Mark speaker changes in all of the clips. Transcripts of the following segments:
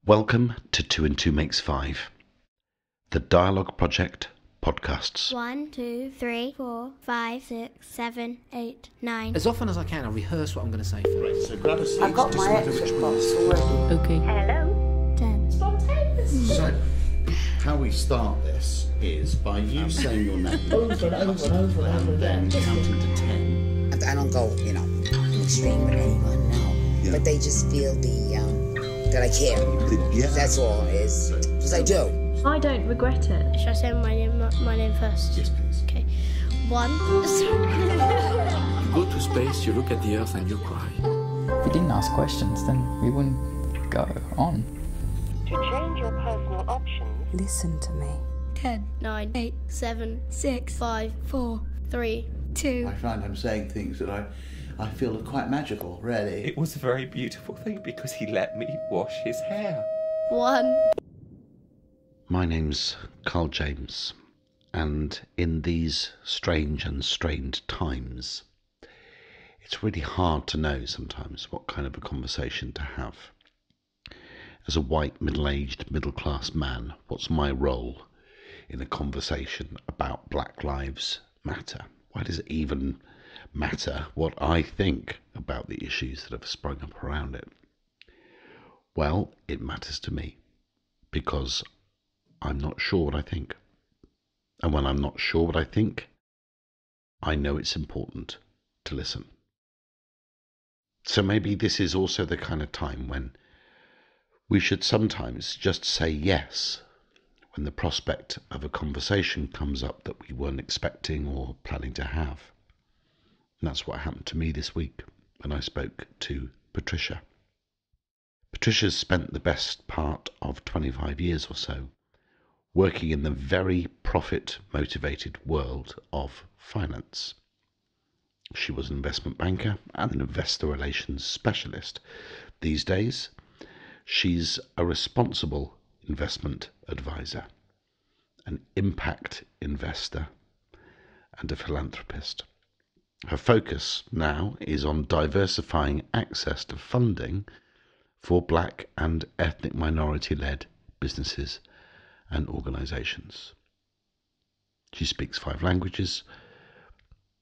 Speaker 1: Welcome to 2 and 2 Makes 5, the Dialogue Project podcasts.
Speaker 2: 1, 2, 3, 4, 5, 6, 7, 8, 9.
Speaker 3: As often as I can, I rehearse what I'm going to say first.
Speaker 4: Right, so grab a seat.
Speaker 5: I've got my exit box already.
Speaker 3: Okay.
Speaker 2: Hello. 10. Spontaneous.
Speaker 4: So, how we start this is by you saying your name
Speaker 5: Over and over and over and over
Speaker 4: and then
Speaker 5: again.
Speaker 4: counting to 10.
Speaker 6: I don't go, extreme with anyone, no.
Speaker 4: Yeah.
Speaker 6: But they just feel that I care.
Speaker 4: Yeah.
Speaker 6: That's all it is. Because I do.
Speaker 7: I don't regret it.
Speaker 2: Should I say my name first?
Speaker 4: Yes, please.
Speaker 2: Okay. 1.
Speaker 3: You go to space, you look at the Earth and you cry.
Speaker 8: If we didn't ask questions, then we wouldn't go on.
Speaker 9: To change your personal options,
Speaker 5: Listen to me.
Speaker 2: 10, 9, 8, 7, 6, 5, 4, 3, 2.
Speaker 10: I find I'm saying things that I feel are quite magical, really.
Speaker 11: It was a very beautiful thing because he let me wash his hair.
Speaker 2: 1.
Speaker 1: My name's Karl James, and in these strange and strained times, it's really hard to know sometimes what kind of a conversation to have. As a white, middle-aged, middle-class man, what's my role in a conversation about Black Lives Matter? Why does it even matter what I think about the issues that have sprung up around it? Well, it matters to me because I'm not sure what I think. And when I'm not sure what I think, I know it's important to listen. So maybe this is also the kind of time when we should sometimes just say yes when the prospect of a conversation comes up that we weren't expecting or planning to have. And that's what happened to me this week when I spoke to Patricia. Patricia's spent the best part of 25 years or so working in the very profit-motivated world of finance. She was an investment banker and an investor relations specialist. These days, she's a responsible investment advisor, an impact investor, and a philanthropist. Her focus now is on diversifying access to funding for Black and ethnic minority-led businesses and organisations. She speaks 5 languages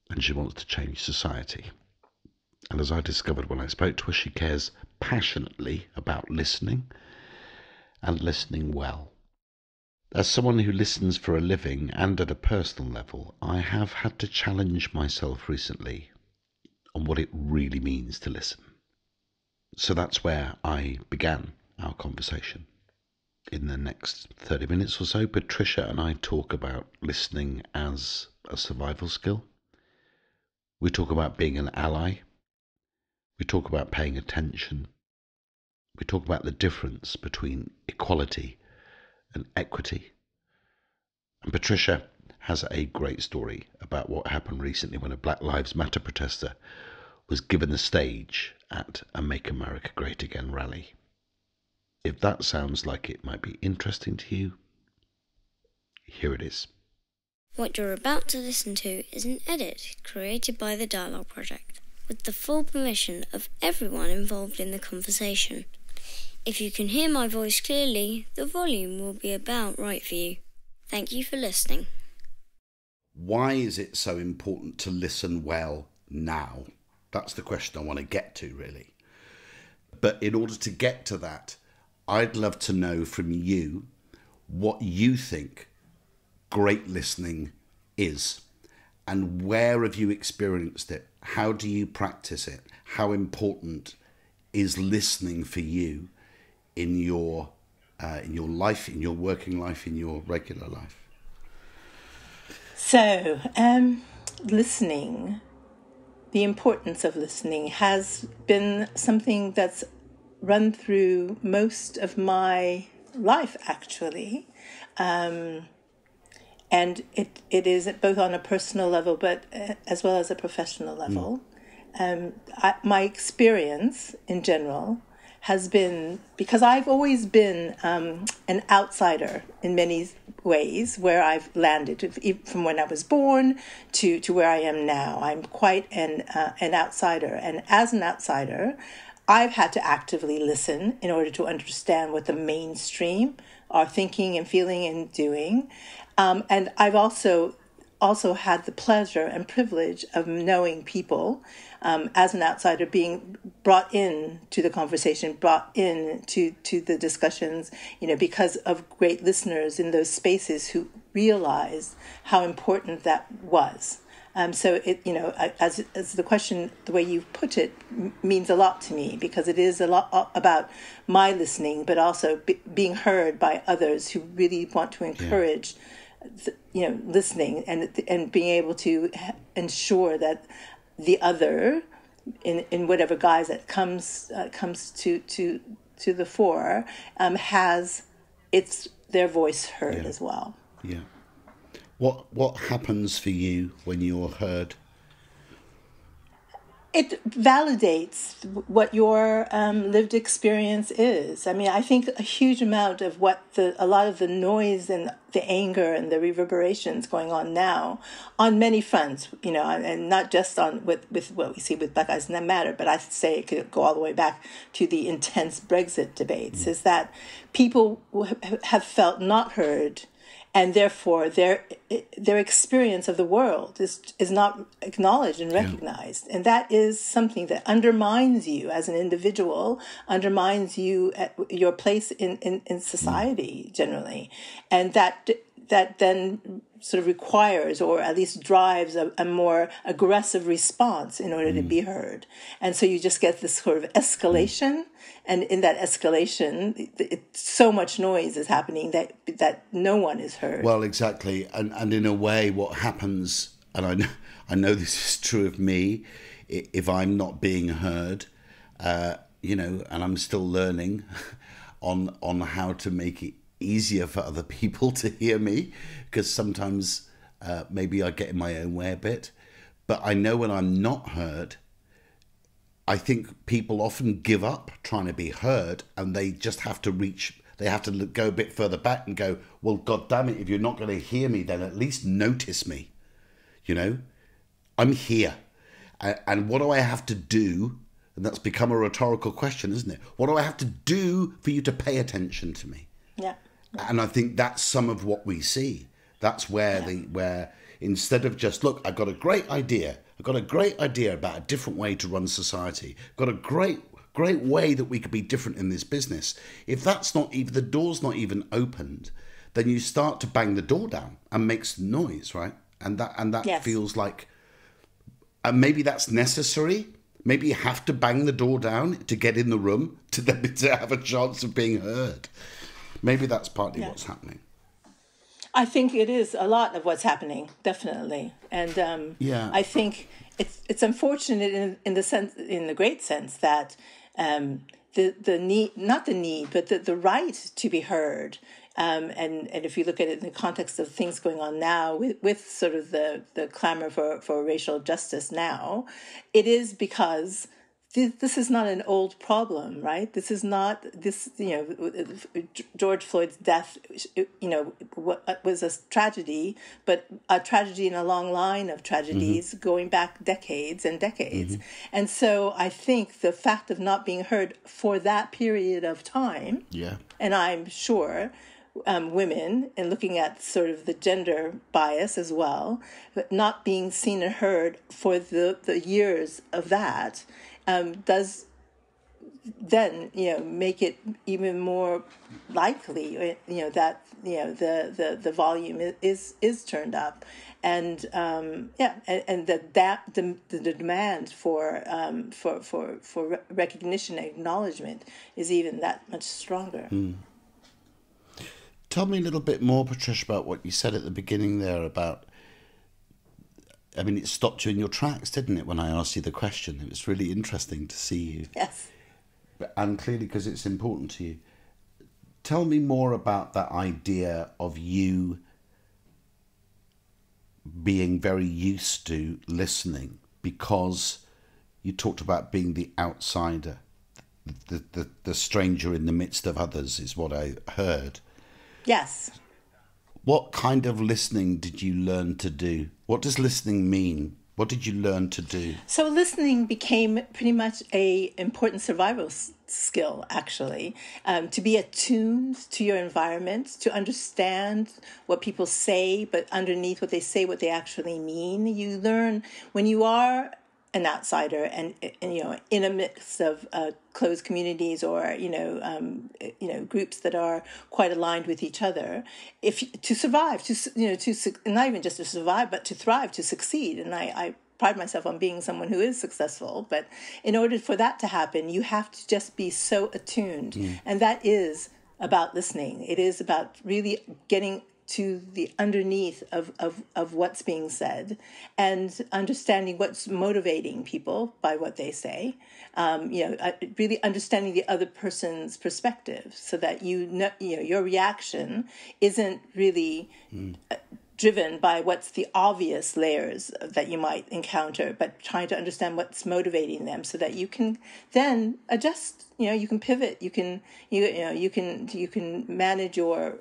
Speaker 1: and she wants to change society. And as I discovered when I spoke to her, she cares passionately about listening and listening well. As someone who listens for a living and at a personal level, I have had to challenge myself recently on what it really means to listen. So that's where I began our conversation. In the next 30 minutes or so, Patricia and I talk about listening as a survival skill. We talk about being an ally. We talk about paying attention. We talk about the difference between equality and equity. And Patricia has a great story about what happened recently when a Black Lives Matter protester was given the stage at a Make America Great Again rally. If that sounds like it might be interesting to you, here it is.
Speaker 2: What you're about to listen to is an edit created by the Dialogue Project, with the full permission of everyone involved in the conversation. If you can hear my voice clearly, the volume will be about right for you. Thank you for listening.
Speaker 4: Why is it so important to listen well now? That's the question I want to get to, really. But in order to get to that, I'd love to know from you what you think great listening is, and where have you experienced it? How do you practice it? How important is listening for you in your life, in your working life, in your regular life?
Speaker 5: So, listening, the importance of listening has been something that's run through most of my life, actually. And it is both on a personal level, but as well as a professional level. My experience in general has been, because I've always been an outsider in many ways where I've landed, from when I was born to where I am now. I'm quite an outsider. And as an outsider, I've had to actively listen in order to understand what the mainstream are thinking and feeling and doing. And I've also had the pleasure and privilege of knowing people as an outsider, being brought in to the conversation, brought in to the discussions, because of great listeners in those spaces who realized how important that was. So it, as the question, the way you put it, means a lot to me, because it is a lot about my listening, but also being heard by others who really want to encourage, listening and being able to ensure that the other, in whatever guise that comes to the fore, has their voice heard as well.
Speaker 4: Yeah. What happens for you when you're heard?
Speaker 5: It validates what your lived experience is. I mean, I think a huge amount of a lot of the noise and the anger and the reverberations going on now, on many fronts, and not just with what we see with Black Lives Matter, but I say it could go all the way back to the intense Brexit debates, is that people have felt not heard, and therefore their experience of the world is not acknowledged and recognized. And that is something that undermines you as an individual, undermines you at your place in society generally. And that then sort of requires, or at least drives, a more aggressive response in order to be heard. And so you just get this sort of escalation. And in that escalation, so much noise is happening that no one is heard.
Speaker 4: Well, exactly. And in a way, what happens, and I know this is true of me, if I'm not being heard, and I'm still learning on how to make it easier for other people to hear me, because sometimes maybe I get in my own way a bit. But I know when I'm not heard, I think people often give up trying to be heard, and they just have to go a bit further back and go, well, God damn it, if you're not going to hear me, then at least notice me. I'm here. And what do I have to do? And that's become a rhetorical question, isn't it? What do I have to do for you to pay attention to me?
Speaker 5: Yeah.
Speaker 4: And I think that's some of what we see. That's where where instead of just, look, I've got a great idea. I've got a great idea about a different way to run society. I've got a great way that we could be different in this business. If that's not even, the door's not even opened, then you start to bang the door down and make some noise, right? And that feels like, maybe that's necessary. Maybe you have to bang the door down to get in the room to have a chance of being heard. Maybe that's partly what's happening.
Speaker 5: I think it is a lot of what's happening, definitely, and I think it's unfortunate in the great sense that the need, not the need, but the right to be heard, and if you look at it in the context of things going on now with sort of the clamor for racial justice now, it is because this is not an old problem, right? This is not George Floyd's death, was a tragedy, but a tragedy in a long line of tragedies going back decades and decades. And so I think the fact of not being heard for that period of time, and I'm sure women, and looking at sort of the gender bias as well, but not being seen and heard for the years of that, does then make it even more likely that the volume is turned up, and and the demand for recognition and acknowledgement is even that much stronger.
Speaker 4: Tell me a little bit more, Patricia, about what you said at the beginning there about, I mean, it stopped you in your tracks, didn't it, when I asked you the question? It was really interesting to see you.
Speaker 5: Yes.
Speaker 4: And clearly because it's important to you. Tell me more about that idea of you being very used to listening, because you talked about being the outsider, the stranger in the midst of others is what I heard.
Speaker 5: Yes.
Speaker 4: What kind of listening did you learn to do? What does listening mean? What did you learn to do?
Speaker 5: So listening became pretty much a important survival skill, actually, to be attuned to your environment, to understand what people say, but underneath what they say, what they actually mean. You learn when you are an outsider and in a mix of closed communities or groups that are quite aligned with each other, to survive, not even just to survive, but to thrive, to succeed. And I pride myself on being someone who is successful, but in order for that to happen, you have to just be so attuned, and that is about listening. It is about really getting to the underneath of what's being said and understanding what's motivating people by what they say, really understanding the other person's perspective so that your reaction isn't really driven by what's the obvious layers that you might encounter, but trying to understand what's motivating them so that you can then adjust. You can pivot. You can manage your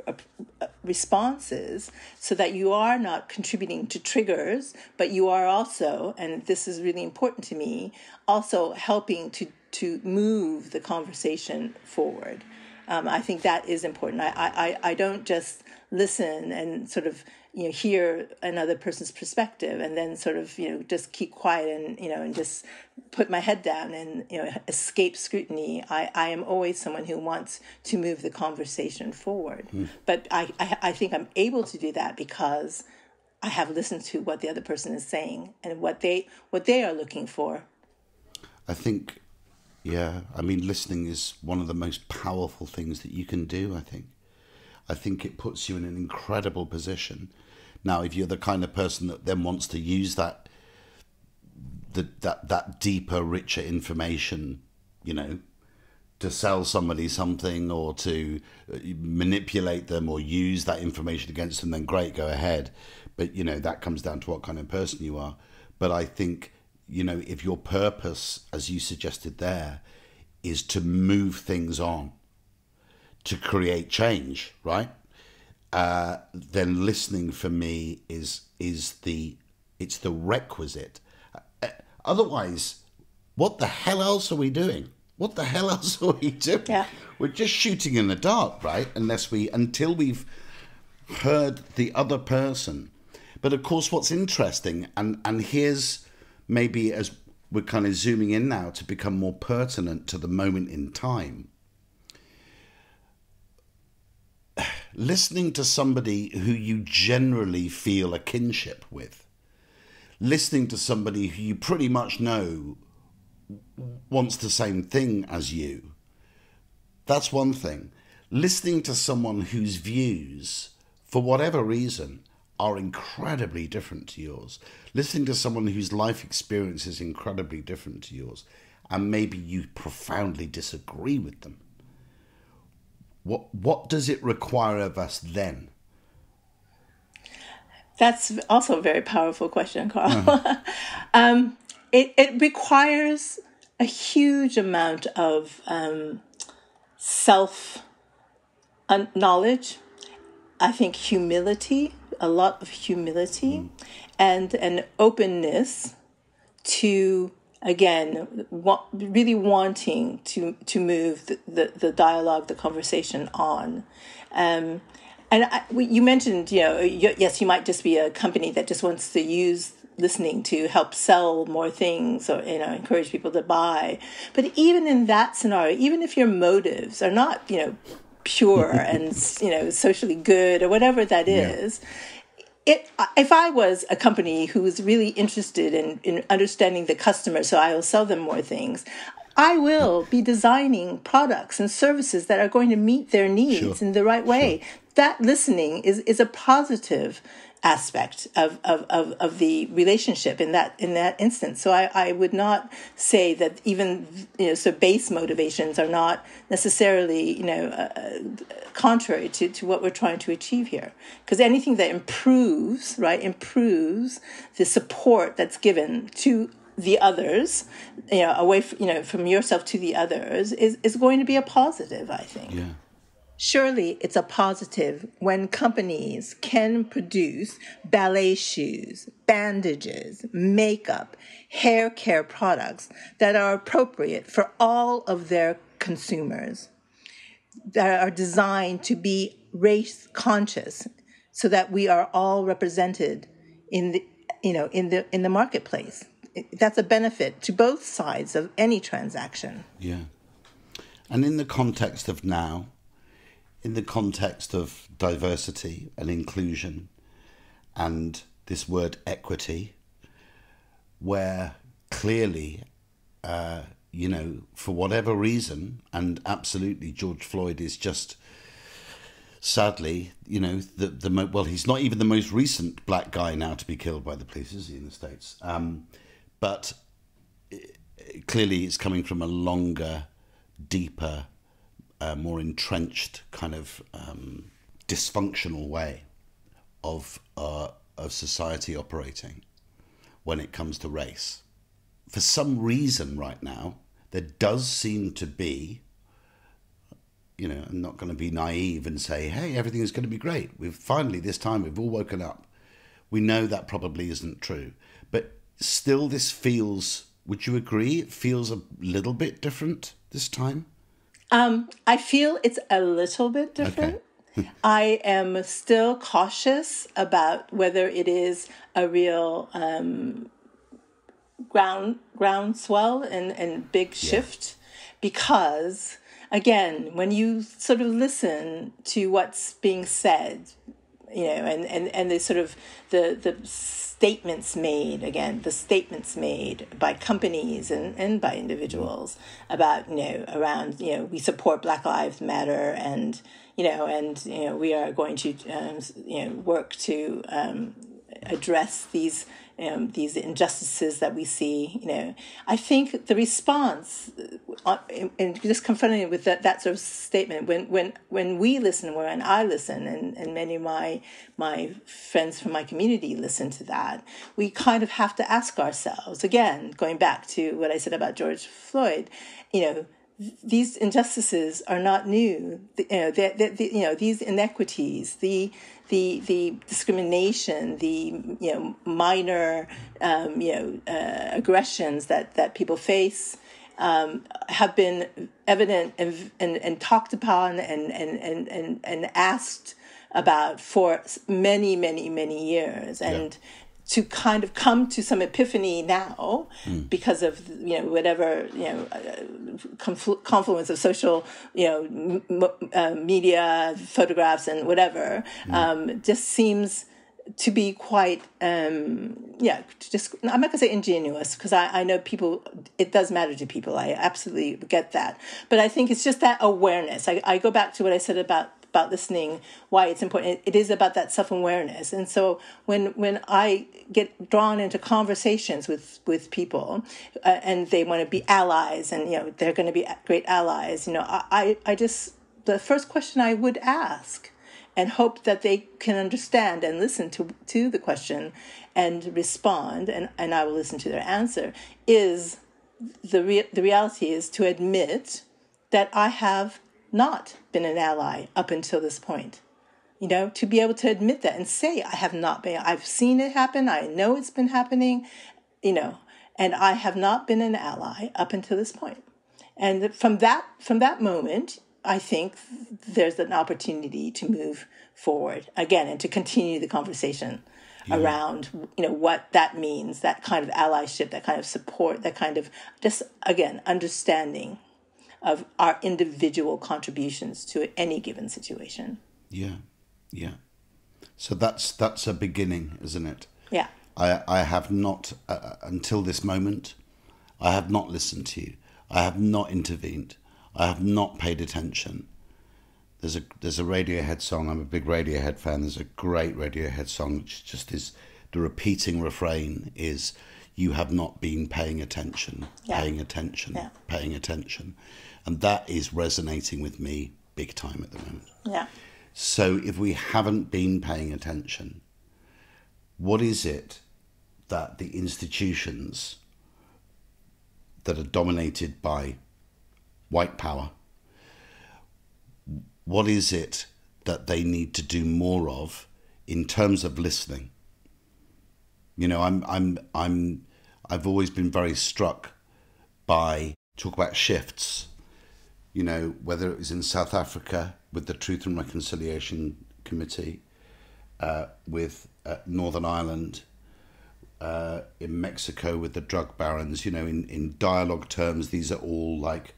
Speaker 5: responses so that you are not contributing to triggers, but you are also, and this is really important to me, also helping to move the conversation forward. I think that is important. I don't just listen and sort of hear another person's perspective and then sort of just keep quiet and just put my head down and escape scrutiny. I am always someone who wants to move the conversation forward. But I think I'm able to do that because I have listened to what the other person is saying and what they are looking for.
Speaker 4: I think, listening is one of the most powerful things that you can do, I think it puts you in an incredible position. Now, if you're the kind of person that then wants to use that deeper, richer information, to sell somebody something or to manipulate them or use that information against them, then great, go ahead. But, that comes down to what kind of person you are. But I think, if your purpose, as you suggested there, is to move things on, to create change, right? Then listening for me is the requisite. Otherwise, what the hell else are we doing? What the hell else are we doing?
Speaker 5: Yeah.
Speaker 4: We're just shooting in the dark, right? Until we've heard the other person. But of course, what's interesting, and here's maybe as we're kind of zooming in now to become more pertinent to the moment in time. Listening to somebody who you generally feel a kinship with, listening to somebody who you pretty much know wants the same thing as you, that's one thing. Listening to someone whose views, for whatever reason, are incredibly different to yours, listening to someone whose life experience is incredibly different to yours, and maybe you profoundly disagree with them. What does it require of us then?
Speaker 5: That's also a very powerful question, Karl. It requires a huge amount of self-knowledge, I think humility, a lot of humility, and an openness to, again, really wanting to move the dialogue, the conversation on. You mentioned, yes, you might just be a company that just wants to use listening to help sell more things or, encourage people to buy. But even in that scenario, even if your motives are not, pure and, socially good or whatever that is, if I was a company who was really interested in understanding the customer, so I will sell them more things, I will be designing products and services that are going to meet their needs in the right way. Sure. That listening is a positive aspect of the relationship in that instance. So I would not say that even so base motivations are not necessarily contrary to what we're trying to achieve here. Because anything that improves the support that's given to the others, away from yourself to the others, is going to be a positive, I think.
Speaker 4: Yeah.
Speaker 5: Surely it's a positive when companies can produce ballet shoes, bandages, makeup, hair care products that are appropriate for all of their consumers, that are designed to be race conscious, so that we are all represented in the marketplace. That's a benefit to both sides of any transaction.
Speaker 4: Yeah. And in the context of now, in the context of diversity and inclusion and this word equity, where clearly, for whatever reason, and absolutely George Floyd is just, sadly, he's not even the most recent black guy now to be killed by the police, is he, in the States? But clearly it's coming from a longer, deeper, more entrenched kind of dysfunctional way of society operating when it comes to race. For some reason right now, there does seem to be, I'm not going to be naive and say, hey, everything is going to be great. This time we've all woken up. We know that probably isn't true. But still this feels, would you agree, it feels a little bit different this time?
Speaker 5: I feel it's a little bit different. Okay. I am still cautious about whether it is a real groundswell and big shift, because, again, when you sort of listen to what's being said, and the sort of the statements made by companies and by individuals about, around, we support Black Lives Matter and we are going to, work to address these injustices that we see. I think the response in just confronting it with that sort of statement, when we listen, when I listen, and many of my friends from my community listen to that, we kind of have to ask ourselves, again, going back to what I said about George Floyd, these injustices are not new. These inequities, the discrimination, the minor aggressions that people face have been evident and talked upon and asked about for many, many, many years. And to kind of come to some epiphany now because of whatever confluence of social media, photographs, and whatever, just seems to be quite just, I'm not gonna say ingenuous, because I know people, it does matter to people, I absolutely get that, but I think it's just that awareness. I go back to what I said about listening, why it's important. It is about that self-awareness. And so when I get drawn into conversations with people and they want to be allies, and they're going to be great allies, I just, the first question I would ask, and hope that they can understand and listen to the question and respond, and I will listen to their answer, is the reality is to admit that I have not been an ally up until this point. To be able to admit that and say, I have not been, I've seen it happen, I know it's been happening, and I have not been an ally up until this point. And from that moment, I think there's an opportunity to move forward again and to continue the conversation around, what that means, that kind of allyship, that kind of support, that kind of just, again, understanding of our individual contributions to any given situation. Yeah.
Speaker 4: So that's a beginning, isn't it?
Speaker 5: Yeah.
Speaker 4: I have not, until this moment, I have not listened to you. I have not intervened. I have not paid attention. There's a Radiohead song. I'm a big Radiohead fan. There's a great Radiohead song, which just is, the repeating refrain is, you have not been paying attention, paying attention, paying attention. And that is resonating with me big time at the moment.
Speaker 5: Yeah.
Speaker 4: So if we haven't been paying attention, what is it that the institutions that are dominated by white power, what is it that they need to do more of in terms of listening? You know, I've always been very struck by talk about shifts. You know, whether it was in South Africa with the Truth and Reconciliation Committee, with Northern Ireland, in Mexico with the drug barons, you know, in dialogue terms, these are all like,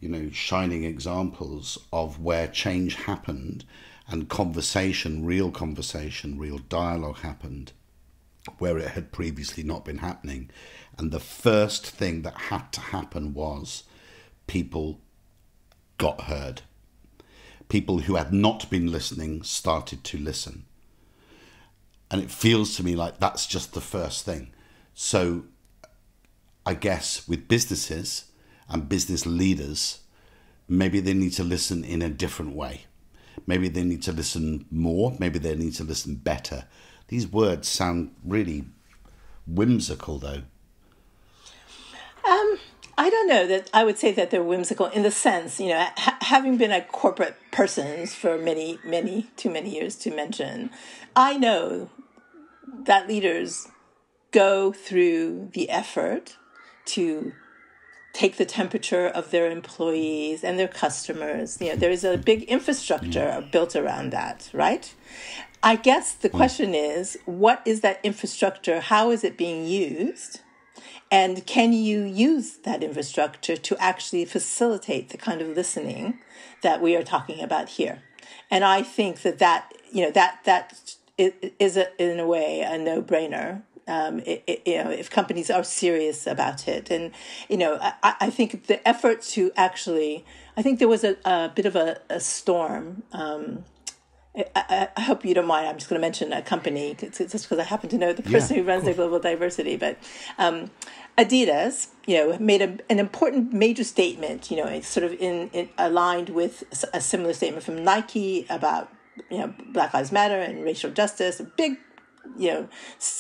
Speaker 4: you know, shining examples of where change happened and conversation, real dialogue happened where it had previously not been happening. And the first thing that had to happen was people got heard. People who had not been listening started to listen. And it feels to me like that's just the first thing. So I guess with businesses and business leaders, maybe they need to listen in a different way. Maybe they need to listen more. Maybe they need to listen better. These words sound really whimsical, though.
Speaker 5: I don't know that I would say that they're whimsical in the sense, you know, having been a corporate person for too many years to mention, I know that leaders go through the effort to take the temperature of their employees and their customers. You know, there is a big infrastructure built around that, right? I guess the question is, what is that infrastructure? How is it being used? And can you use that infrastructure to actually facilitate the kind of listening that we are talking about here? And I think that you know, that is in a way a no-brainer. You know, if companies are serious about it. And, you know, I think the effort to actually, I think there was a bit of a storm. I hope you don't mind. I'm just going to mention a company just because I happen to know the person who runs their global diversity. But Adidas, you know, made an important major statement, you know, it's sort of in aligned with a similar statement from Nike about, you know, Black Lives Matter and racial justice, a big, you know,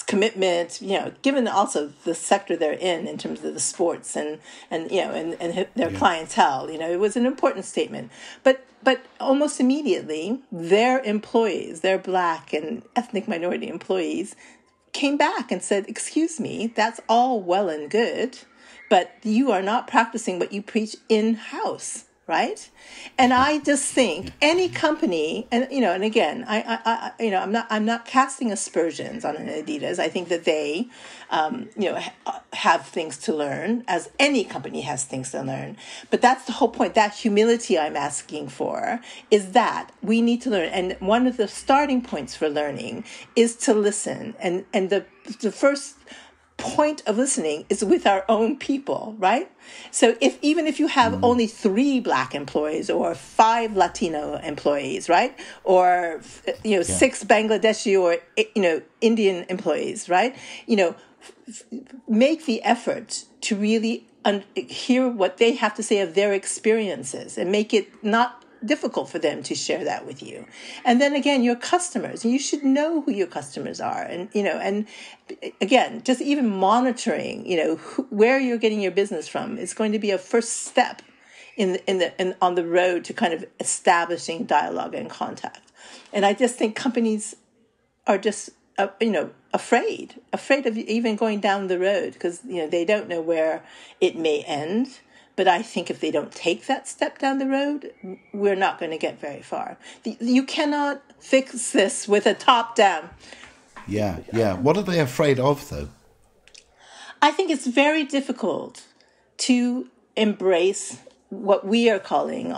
Speaker 5: commitment, you know, given also the sector they're in terms of the sports and you know, and their clientele, you know, it was an important statement. But almost immediately, their employees, their Black and ethnic minority employees, came back and said, excuse me, that's all well and good, but you are not practicing what you preach in-house. Right, and I just think any company, and you know, and again, I you know, I'm not casting aspersions on Adidas. I think that they, you know, have things to learn, as any company has things to learn. But that's the whole point. That humility I'm asking for is that we need to learn, and one of the starting points for learning is to listen, and the first point of listening is with our own people, right? So even if you have only 3 Black employees or 5 Latino employees, right? Or, you know, 6 Bangladeshi or, you know, Indian employees, right? You know, make the effort to really hear what they have to say of their experiences and make it not difficult for them to share that with you. And then again, your customers, you should know who your customers are. And, you know, and again, just even monitoring, you know, where you're getting your business from is going to be a first step on the road to kind of establishing dialogue and contact. And I just think companies are just, you know, afraid of even going down the road because, you know, they don't know where it may end. But I think if they don't take that step down the road, we're not going to get very far. You cannot fix this with a top-down.
Speaker 4: Yeah. What are they afraid of, though?
Speaker 5: I think it's very difficult to embrace what we are calling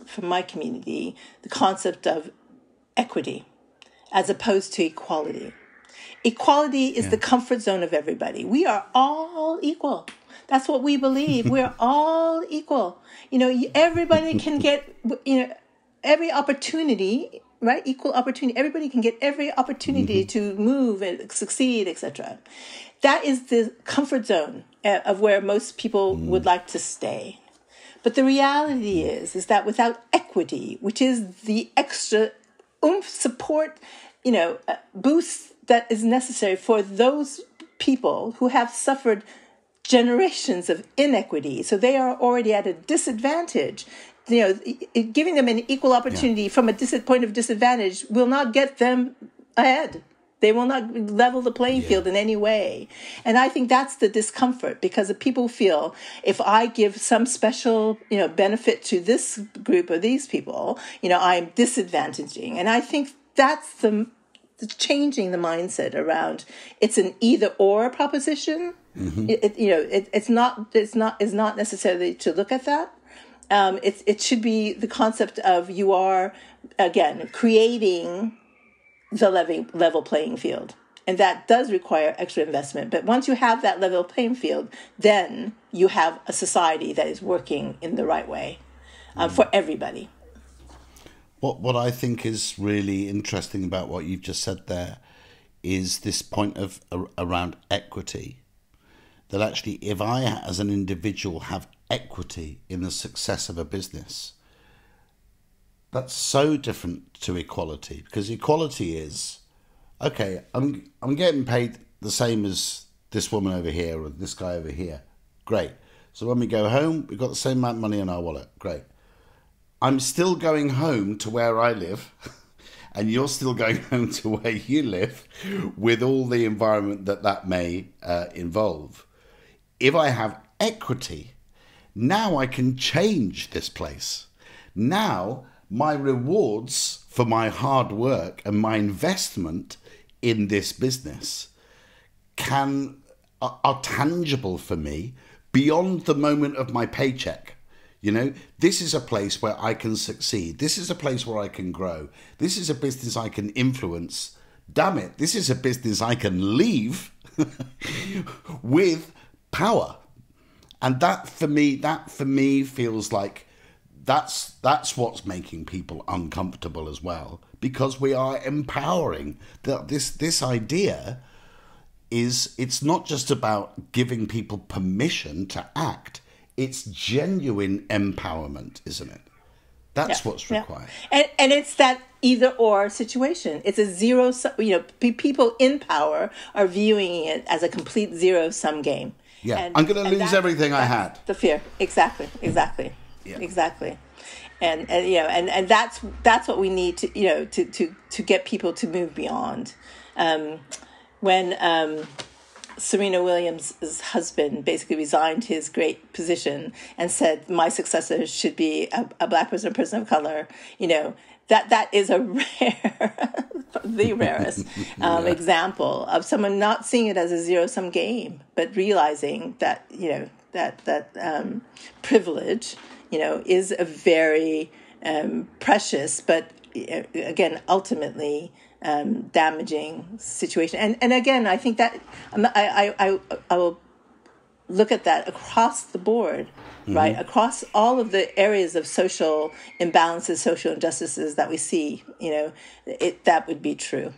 Speaker 5: from my community, the concept of equity, as opposed to equality. Equality is the comfort zone of everybody. We are all equal. That's what we believe. We're all equal. You know, everybody can get, you know, every opportunity, right? Equal opportunity. Everybody can get every opportunity to move and succeed, etc. That is the comfort zone of where most people would like to stay. But the reality is that without equity, which is the extra oomph, support, you know, boost that is necessary for those people who have suffered generations of inequity, so they are already at a disadvantage. giving them an equal opportunity from a point of disadvantage will not get them ahead. They will not level the playing field in any way. And I think that's the discomfort, because people feel if I give some special, benefit to this group of these people, I'm disadvantaging. And I think that's the changing the mindset around it's an either or proposition. Mm-hmm. It's not necessarily to look at that. It should be the concept of you are, again, creating the level playing field. And that does require extra investment. But once you have that level playing field, then you have a society that is working in the right way for everybody.
Speaker 4: What I think is really interesting about what you've just said there is this point of around equity. That actually, if I, as an individual, have equity in the success of a business, that's so different to equality, because equality is, okay, I'm getting paid the same as this woman over here or this guy over here. Great. So when we go home, we've got the same amount of money in our wallet. Great. I'm still going home to where I live, and you're still going home to where you live, with all the environment that may involve. If I have equity, now I can change this place. Now my rewards for my hard work and my investment in this business are tangible for me beyond the moment of my paycheck. This is a place where I can succeed. This is a place where I can grow. This is a business I can influence. Damn it, this is a business I can leave with power. And that for me feels like that's what's making people uncomfortable as well, because we are empowering. This idea is, it's not just about giving people permission to act, it's genuine empowerment, isn't it? That's what's required.
Speaker 5: And it's that either or situation. It's a zero sum, people in power are viewing it as a complete zero sum game.
Speaker 4: Yeah, and I'm going to lose everything I had.
Speaker 5: The fear, exactly. Yeah. Exactly, and that's what we need to get people to move beyond. When Serena Williams' husband basically resigned his great position and said, "My successor should be a black person, a person of color," that is a rare, the rarest example of someone not seeing it as a zero-sum game, but realizing that that privilege is a very precious, but again, ultimately damaging situation. And again, I think that I will look at that across the board, right? Across all of the areas of social imbalances, social injustices that we see, that would be true,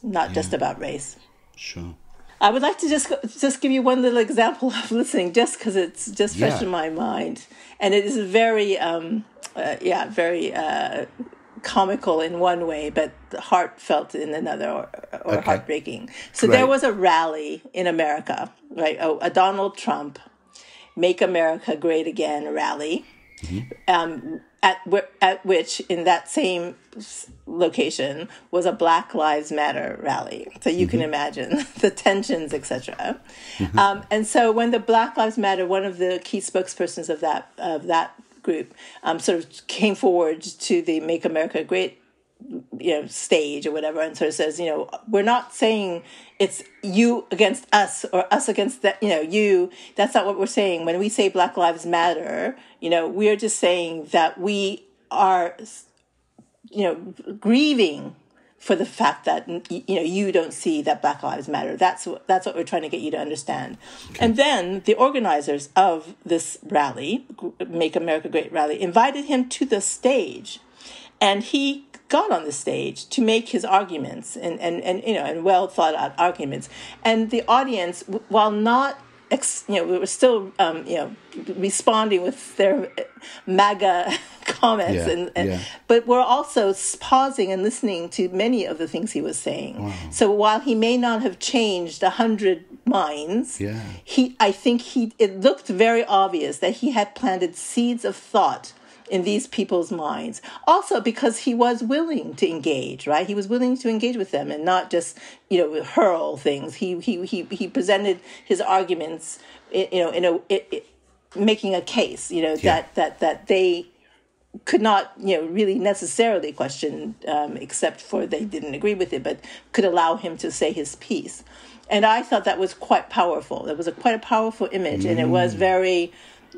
Speaker 5: not just about race.
Speaker 4: Sure.
Speaker 5: I would like to just give you one little example of listening, just because it's just fresh in my mind, and it is very, very comical in one way, but heartfelt in another, or heartbreaking. So There was a rally in America, right? A Donald Trump "Make America Great Again" rally, at which, in that same location, was a Black Lives Matter rally. So you can imagine the tensions, etc. And so when the Black Lives Matter, one of the key spokespersons of that group, sort of came forward to the "Make America Great" stage or whatever, and sort of says, we're not saying it's you against us or us against that, you. That's not what we're saying. When we say Black Lives Matter, we are just saying that we are, grieving for the fact that you don't see that Black Lives Matter. That's what we're trying to get you to understand. Okay. And then the organizers of this rally, "Make America Great" rally, invited him to the stage, and he got on the stage to make his arguments and well thought out arguments. And the audience, while not we were still responding with their MAGA comments, but we're also pausing and listening to many of the things he was saying. Wow. So while he may not have changed 100 minds, I think it looked very obvious that he had planted seeds of thought in these people's minds. Also because he was willing to engage, right? He was willing to engage with them and not just, hurl things. He presented his arguments, making a case, that they could not, really necessarily question, except for they didn't agree with it, but could allow him to say his piece. And I thought that was quite powerful. It was quite a powerful image, and it was very,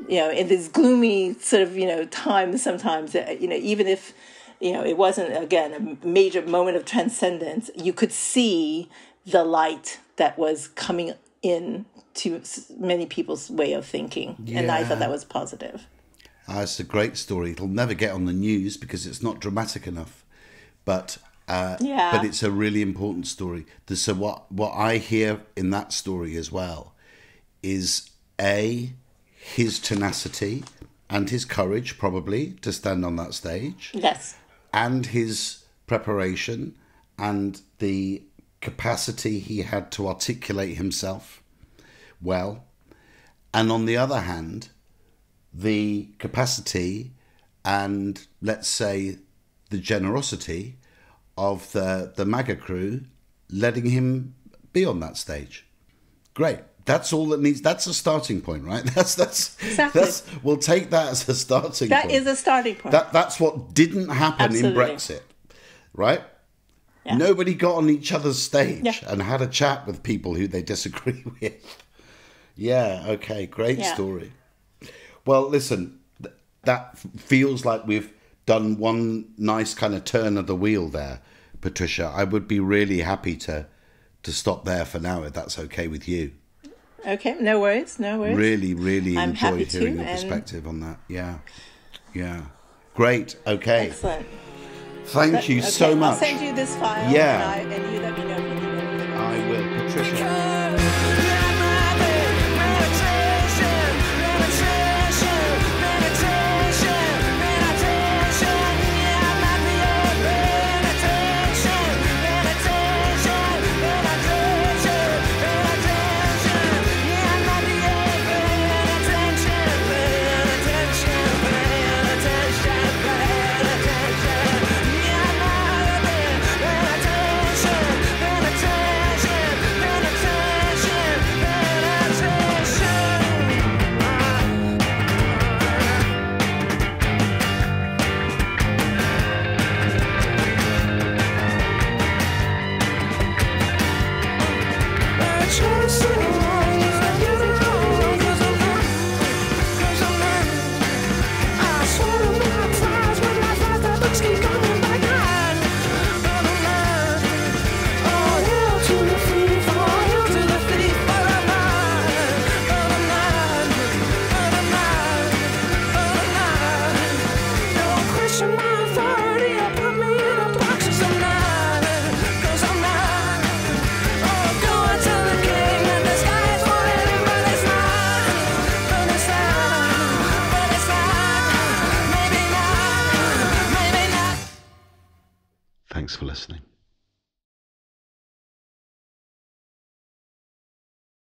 Speaker 5: in this gloomy sort of, time sometimes, even if, it wasn't, again, a major moment of transcendence, you could see the light that was coming in to many people's way of thinking. Yeah. And I thought that was positive.
Speaker 4: It's a great story. It'll never get on the news because it's not dramatic enough. But it's a really important story. So what I hear in that story as well is his tenacity and his courage, probably, to stand on that stage.
Speaker 5: Yes.
Speaker 4: And his preparation and the capacity he had to articulate himself well. And on the other hand, the capacity and, let's say, the generosity of the MAGA crew letting him be on that stage. Great. That's all that needs. That's a starting point, right?
Speaker 5: Exactly.
Speaker 4: We'll take that as a starting point.
Speaker 5: That is a starting point.
Speaker 4: That's what didn't happen in Brexit, right? Yeah. Nobody got on each other's stage and had a chat with people who they disagree with. Yeah, okay, great story. Well, listen, that feels like we've done one nice kind of turn of the wheel there, Patricia. I would be really happy to stop there for now, if that's okay with you.
Speaker 5: Okay, no worries.
Speaker 4: Really, really enjoy hearing your perspective on that. Yeah. Great, okay.
Speaker 5: Excellent.
Speaker 4: Thank you so much.
Speaker 5: I'll send you this file and you let me know if you need anything else.
Speaker 4: I will, Patricia. Thanks for listening.